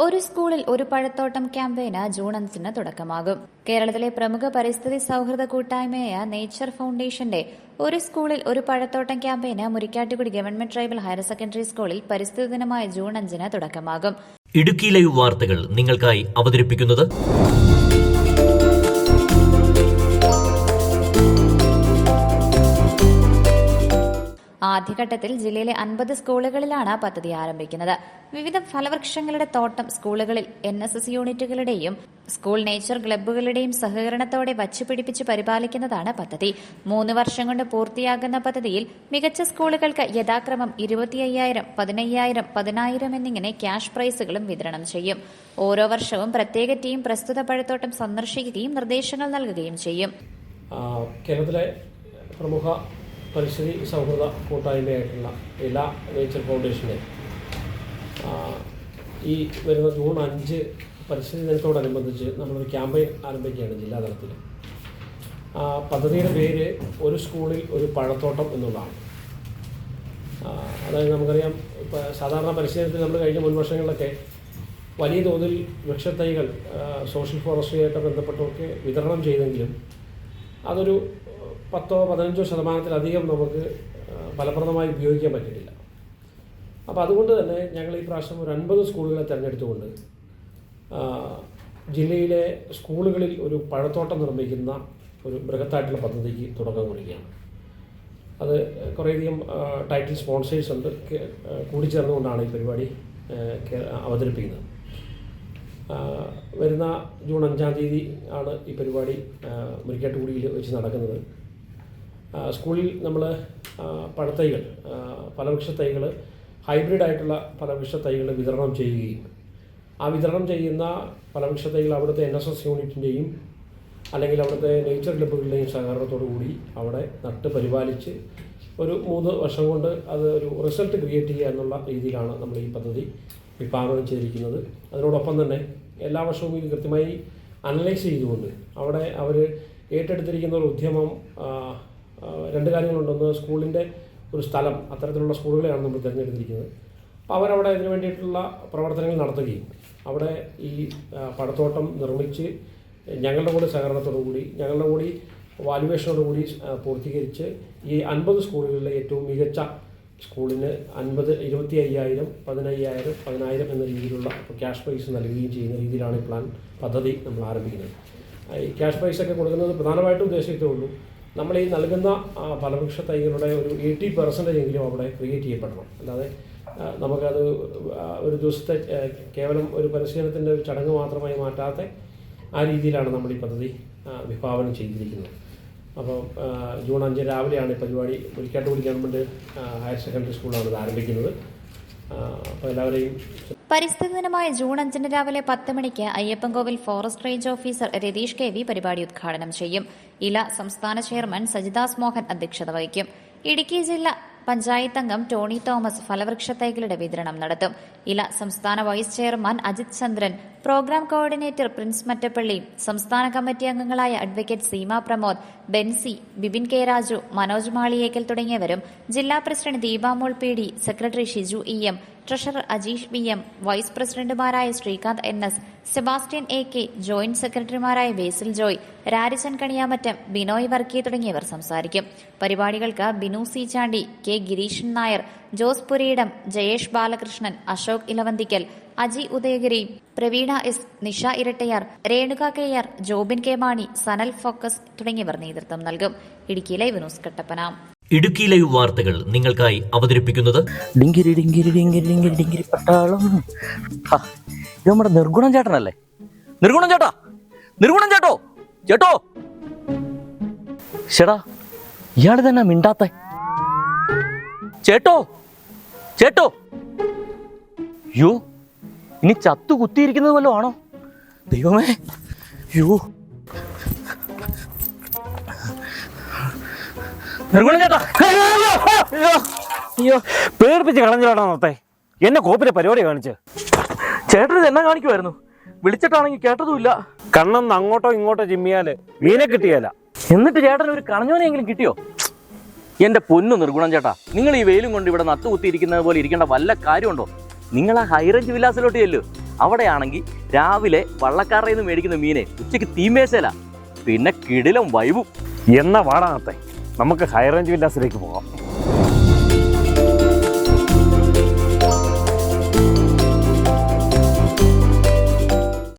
ഒരു സ്കൂളിൽ ഒരു പഴത്തോട്ടം ക്യാമ്പയിന് ജൂൺ 5-ന് തുടക്കമാകും. കേരളത്തിലെ പ്രമുഖ പരിസ്ഥിതി സൌഹൃദ കൂട്ടായ്മയായ നേച്ചർ ഫൌണ്ടേഷന്റെ ഒരു സ്കൂളിൽ ഒരു പഴത്തോട്ടം ക്യാമ്പയിന് Murikkattukudy government tribal higher secondary സ്കൂളിൽ പരിസ്ഥിതി ദിനമായ ജൂൺ 5-ന് തുടക്കമാകും. ഇടുക്കി ലൈവ് വാർത്തകൾ നിങ്ങൾക്കായി അവതരിപ്പിക്കുന്നത് ആദ്യഘട്ടത്തിൽ ജില്ലയിലെ 50 സ്കൂളുകളിലാണ് പദ്ധതി ആരംഭിക്കുന്നത്. വിവിധ ഫലവൃക്ഷങ്ങളുടെ തോട്ടം സ്കൂളുകളിൽ NSS യൂണിറ്റുകളുടെയും സ്കൂൾ നേച്ചർ ക്ലബ്ബുകളുടെയും സഹകരണത്തോടെ വച്ചുപിടിപ്പിച്ച് പരിപാലിക്കുന്നതാണ് പദ്ധതി. 3 വർഷം കൊണ്ട് പൂർത്തിയാകുന്ന പദ്ധതിയിൽ മികച്ച സ്കൂളുകൾക്ക് യഥാക്രമം 25,000, 15,000, 10,000 എന്നിങ്ങനെ ക്യാഷ് പ്രൈസുകളും വിതരണം ചെയ്യും. ഓരോ വർഷവും പ്രത്യേക ടീം പ്രസ്തുത പഴത്തോട്ടം സന്ദർശിക്കുകയും നിർദ്ദേശങ്ങൾ നൽകുകയും ചെയ്യും. കേരളത്തിലെ പ്രമുഖ പരിസ്ഥിതി സൗഹൃദ കൂട്ടായ്മയായിട്ടുള്ള എല്ലാ നേച്ചർ ഫൗണ്ടേഷനെ ഈ വരുന്ന ജൂൺ 5 പരിസ്ഥിതി ദിനത്തോടനുബന്ധിച്ച് നമ്മളൊരു ക്യാമ്പയിൻ ആരംഭിക്കുകയാണ് ജില്ലാതലത്തിൽ. പദ്ധതിയുടെ പേര് ഒരു സ്കൂളിൽ ഒരു പഴത്തോട്ടം എന്നുള്ളതാണ്. അതായത് നമുക്കറിയാം, ഇപ്പോൾ സാധാരണ പരിസ്ഥിതി ദിനത്തിൽ നമ്മൾ കഴിഞ്ഞ മുൻ വർഷങ്ങളിലൊക്കെ വലിയ തോതിൽ വൃക്ഷത്തൈകൾ സോഷ്യൽ ഫോറസ്ട്രിയായിട്ട് ബന്ധപ്പെട്ടൊക്കെ വിതരണം ചെയ്തെങ്കിലും അതൊരു 10-15% നമുക്ക് ഫലപ്രദമായി ഉപയോഗിക്കാൻ പറ്റിയിട്ടില്ല. അപ്പോൾ അതുകൊണ്ട് തന്നെ ഞങ്ങൾ ഈ പ്രാവശ്യം ഒരു 50 സ്കൂളുകളെ തിരഞ്ഞെടുത്തുകൊണ്ട് ജില്ലയിലെ സ്കൂളുകളിൽ ഒരു പഴത്തോട്ടം നിർമ്മിക്കുന്ന ഒരു ബൃഹത്തായിട്ടുള്ള പദ്ധതിക്ക് തുടക്കം കുറിക്കുകയാണ്. അത് കുറേയധികം ടൈറ്റിൽ സ്പോൺസേഴ്സ് ഉണ്ട്, കൂടിച്ചേർന്നുകൊണ്ടാണ് ഈ പരിപാടി അവതരിപ്പിക്കുന്നത്. വരുന്ന ജൂൺ 5-ാം തീയതി ആണ് ഈ പരിപാടി മുരിക്കാട്ടുകുടിയിൽ വെച്ച് നടക്കുന്നത്. സ്കൂളിൽ നമ്മൾ പഴത്തൈകൾ, ഫലവൃക്ഷ തൈകൾ, ഹൈബ്രിഡായിട്ടുള്ള ഫലവൃക്ഷ തൈകൾ വിതരണം ചെയ്യുകയും ആ വിതരണം ചെയ്യുന്ന ഫലവൃക്ഷ തൈകൾ അവിടുത്തെ NSS യൂണിറ്റിൻ്റെയും അല്ലെങ്കിൽ അവിടുത്തെ നേച്ചർ ക്ലബ്ബുകളുടെയും സഹകരണത്തോടു കൂടി അവിടെ നട്ട് പരിപാലിച്ച് ഒരു 3 വർഷം കൊണ്ട് അത് ഒരു റിസൾട്ട് ക്രിയേറ്റ് ചെയ്യുക എന്നുള്ള രീതിയിലാണ് നമ്മൾ ഈ പദ്ധതി വിഭാവനം ചെയ്തിരിക്കുന്നത്. അതിനോടൊപ്പം തന്നെ എല്ലാ വർഷവും ഇത് കൃത്യമായി അനലൈസ് ചെയ്തുകൊണ്ട് അവിടെ അവർ ഏറ്റെടുത്തിരിക്കുന്ന ഒരു ഉദ്യമം 2 കാര്യങ്ങളുണ്ട്. ഒന്ന്, സ്കൂളിൻ്റെ ഒരു സ്ഥലം, അത്തരത്തിലുള്ള സ്കൂളുകളെയാണ് നമ്മൾ തിരഞ്ഞെടുത്തിരിക്കുന്നത്. അപ്പോൾ അവരവിടെ അതിന് വേണ്ടിയിട്ടുള്ള പ്രവർത്തനങ്ങൾ നടത്തുകയും അവിടെ ഈ പഴത്തോട്ടം നിർമ്മിച്ച് ഞങ്ങളുടെ കൂടി സഹകരണത്തോടു കൂടി, ഞങ്ങളുടെ കൂടി വാല്യുവേഷനോടു കൂടി പൂർത്തീകരിച്ച് ഈ 50 സ്കൂളുകളിലെ ഏറ്റവും മികച്ച സ്കൂളിന് 25,000, 15,000, 10,000 എന്ന രീതിയിലുള്ള ക്യാഷ് പ്രൈസ് നൽകുകയും ചെയ്യുന്ന രീതിയിലാണ് ഈ പദ്ധതി നമ്മൾ ആരംഭിക്കുന്നത്. ഈ ക്യാഷ് പ്രൈസൊക്കെ കൊടുക്കുന്നത് പ്രധാനമായിട്ടും ഉദ്ദേശിച്ചേ ഉള്ളൂ, നമ്മൾ ഈ നൽകുന്ന ഫലവൃക്ഷ തൈകളുടെ ഒരു 80% എങ്കിലും അവിടെ ക്രിയേറ്റ് ചെയ്യപ്പെടണം. അല്ലാതെ നമുക്കത് ഒരു ദിവസത്തെ കേവലം ഒരു പരിശീലനത്തിൻ്റെ ഒരു ചടങ്ങ് മാത്രമായി മാറ്റാതെ ആ രീതിയിലാണ് നമ്മൾ ഈ പദ്ധതി വിഭാവനം ചെയ്തിരിക്കുന്നത്. അപ്പോൾ ജൂൺ 5 രാവിലെയാണ് ഈ പരിപാടി മുരിക്കാട്ടുകുടി ഗവൺമെൻറ് ഹയർ സെക്കൻഡറി സ്കൂളാണ് ഇത് ആരംഭിക്കുന്നത്. അപ്പോൾ എല്ലാവരെയും പരിസ്ഥിതി ദിനമായ ജൂൺ 5-ന് രാവിലെ 10 മണിക്ക് Ayyappankovil forest range officer Ratheesh KV പരിപാടി ഉദ്ഘാടനം ചെയ്യും. ഇല സംസ്ഥാന ചെയർമാൻ സജിദാസ് മോഹൻ അധ്യക്ഷത വഹിക്കും. ഇടുക്കി ജില്ലാ പഞ്ചായത്ത് അംഗം ടോണി തോമസ് ഫലവൃക്ഷ തൈകളുടെ വിതരണം നടത്തും. ഇല സംസ്ഥാന vice chairman Ajith Chandran, programme coordinator Prince Mattappally, സംസ്ഥാന കമ്മിറ്റി അംഗങ്ങളായ അഡ്വക്കേറ്റ് സീമ പ്രമോദ്, ബെൻസി, ബിബിൻ കെ രാജു, മനോജ് മാളിയേക്കൽ തുടങ്ങിയവരും, ജില്ലാ president Deepamol PD, secretary Shiju EM, treasurer Ajeesh BM, vice പ്രസിഡന്റുമാരായ Srikanth NS, Sebastian AK, joint സെക്രട്ടറിമാരായ ബേസിൽ ജോയ്, രാരിച്ചൻ കണിയാമറ്റം, ബിനോയ് വർക്കി തുടങ്ങിയവർ സംസാരിക്കും. പരിപാടികൾക്ക് Binu C Chandy, K Gireeshan Nair, Jose Pureedam, Jayesh Balakrishnan, Ashok Elavanthikkal, Aji Udayagiri, Praveena S, Nisha Erattayar, Renuka KR, Jobin K Mani, Sanal Focus തുടങ്ങിയവർ നേതൃത്വം നൽകും. Idukki live news Kattappana. Idukki live വാർത്തകൾ നിങ്ങൾക്കായി അവതരിപ്പിക്കുന്നത് ഡിങ്കിരി ഡിങ്കിരി ഡിങ്കിരി ഡിങ്കിരി ഡിങ്കിരി പട്ടാളം. ഇത് നമ്മുടെ നിർഗുണം ചേട്ടനല്ലേ? നിർഗുണം ചേട്ടാ, നിർഗുണം ചേട്ടോ, ചേട്ടോ, ചേട്ടാ, ഇയാള് തന്നെ മിണ്ടാത്ത ചേട്ടോ, ചേട്ടോ. യോ, ഇനി ചത്തു കുത്തിയിരിക്കുന്നത് വല്ലതും ആണോ? ദൈവമേ, യോ, അയ്യോ, പേടിപ്പിച്ച് കളഞ്ഞിലാണോ നോത്തെ? എന്നെ കോപ്പിലെ പരിപാടി കാണിച്ച് ചേട്ടൻ എന്നെ കാണിക്കുമായിരുന്നു. വിളിച്ചിട്ടാണെങ്കിൽ കേട്ടതുമില്ല. കണ്ണെന്ന് അങ്ങോട്ടോ ഇങ്ങോട്ടോ ചിമ്മിയാല് മീനെ കിട്ടിയല്ല. എന്നിട്ട് ചേട്ടൻ ഒരു കളഞ്ഞോനെങ്കിലും കിട്ടിയോ? എന്റെ പൊന്നു നിർഗുണം ചേട്ടാ, നിങ്ങൾ ഈ വെയിലും കൊണ്ട് ഇവിടെ നട്ടുകുത്തിയിരിക്കുന്നത് പോലെ ഇരിക്കേണ്ട വല്ല കാര്യമുണ്ടോ? നിങ്ങൾ ആ ഹൈറേഞ്ച് വില്ലാസിലോട്ട് ചെല്ലു. അവിടെയാണെങ്കിൽ രാവിലെ വള്ളക്കാരുടെ നിന്ന് മേടിക്കുന്ന മീനെ ഉച്ചയ്ക്ക് തീമേശല, പിന്നെ കിടിലം വൈബും. എന്ന വാടാനത്തെ നമുക്ക് ഹൈ റേഞ്ച് വില്ലാസിലേക്ക് പോകാം.